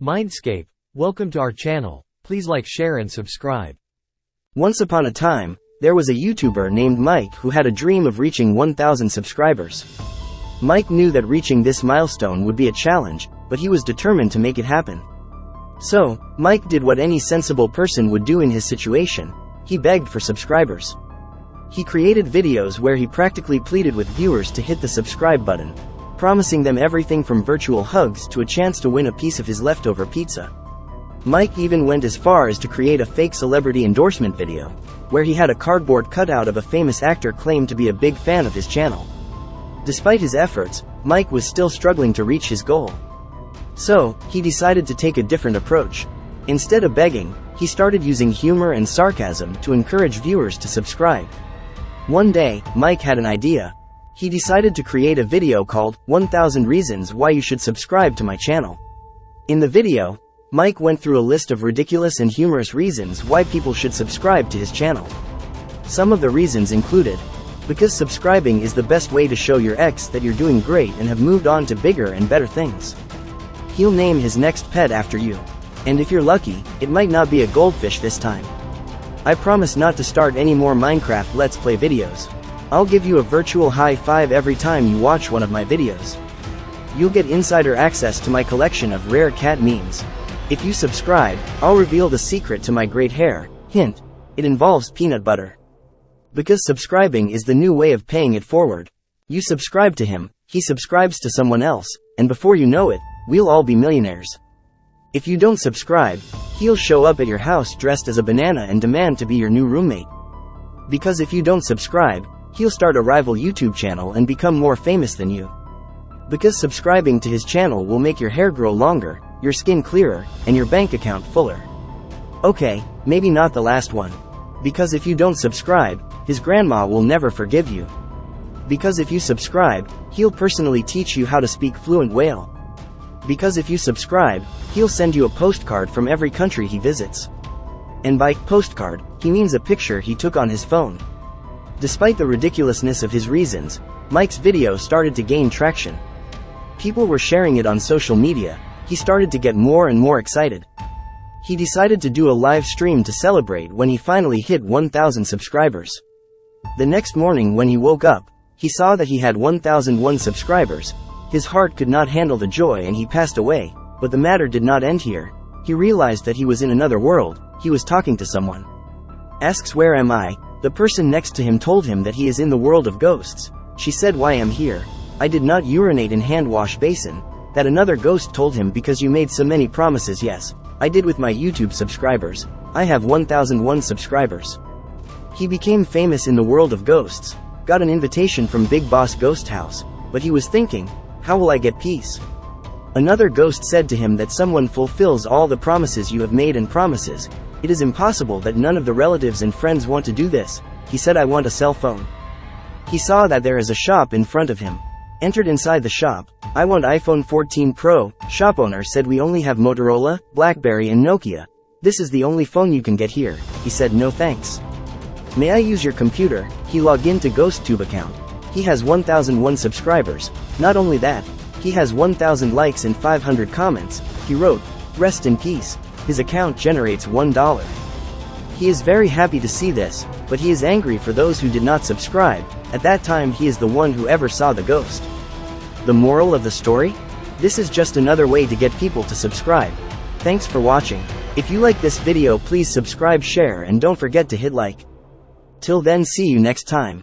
Mindscape, welcome to our channel. Please like, share and subscribe. Once upon a time, there was a YouTuber named Mike who had a dream of reaching 1,000 subscribers. Mike knew that reaching this milestone would be a challenge, but he was determined to make it happen. So, Mike did what any sensible person would do in his situation. He begged for subscribers. He created videos where he practically pleaded with viewers to hit the subscribe button, promising them everything from virtual hugs to a chance to win a piece of his leftover pizza. Mike even went as far as to create a fake celebrity endorsement video, where he had a cardboard cutout of a famous actor claim to be a big fan of his channel. Despite his efforts, Mike was still struggling to reach his goal. So, he decided to take a different approach. Instead of begging, he started using humor and sarcasm to encourage viewers to subscribe. One day, Mike had an idea. He decided to create a video called 1000 Reasons Why You Should Subscribe to My Channel. In the video, Mike went through a list of ridiculous and humorous reasons why people should subscribe to his channel. Some of the reasons included: because subscribing is the best way to show your ex that you're doing great and have moved on to bigger and better things. He'll name his next pet after you. And if you're lucky, it might not be a goldfish this time. I promise not to start any more Minecraft Let's Play videos. I'll give you a virtual high five every time you watch one of my videos. You'll get insider access to my collection of rare cat memes. If you subscribe, I'll reveal the secret to my great hair. Hint: it involves peanut butter. Because subscribing is the new way of paying it forward. You subscribe to him, he subscribes to someone else, and before you know it, we'll all be millionaires. If you don't subscribe, he'll show up at your house dressed as a banana and demand to be your new roommate. Because if you don't subscribe, he'll start a rival YouTube channel and become more famous than you. Because subscribing to his channel will make your hair grow longer, your skin clearer, and your bank account fuller. Okay, maybe not the last one. Because if you don't subscribe, his grandma will never forgive you. Because if you subscribe, he'll personally teach you how to speak fluent whale. Because if you subscribe, he'll send you a postcard from every country he visits. And by postcard, he means a picture he took on his phone. Despite the ridiculousness of his reasons, Mike's video started to gain traction. People were sharing it on social media. He started to get more and more excited. He decided to do a live stream to celebrate when he finally hit 1,000 subscribers. The next morning when he woke up, he saw that he had 1,001 subscribers. His heart could not handle the joy and he passed away, but the matter did not end here. He realized that he was in another world. He was talking to someone. Asks, "Where am I?" The person next to him told him that he is in the world of ghosts. She said, "Why am here? I did not urinate in hand wash basin." That another ghost told him, "Because you made so many promises." "Yes, I did with my YouTube subscribers. I have 1,001 subscribers." He became famous in the world of ghosts, got an invitation from Big Boss Ghost House, but he was thinking, how will I get peace? Another ghost said to him that someone fulfills all the promises you have made and promises. It is impossible that none of the relatives and friends want to do this. He said, "I want a cell phone." He saw that there is a shop in front of him. Entered inside the shop. "I want iPhone 14 Pro. Shop owner said, "We only have Motorola, BlackBerry and Nokia. This is the only phone you can get here." He said, "No thanks." "May I use your computer?" He logged into GhostTube account. He has 1,001 subscribers. Not only that, he has 1,000 likes and 500 comments. He wrote, "Rest in peace." His account generates $1. He is very happy to see this, but he is angry for those who did not subscribe. At that time he is the one who ever saw the ghost. The moral of the story? This is just another way to get people to subscribe. Thanks for watching. If you like this video, please subscribe, share and don't forget to hit like. Till then, see you next time.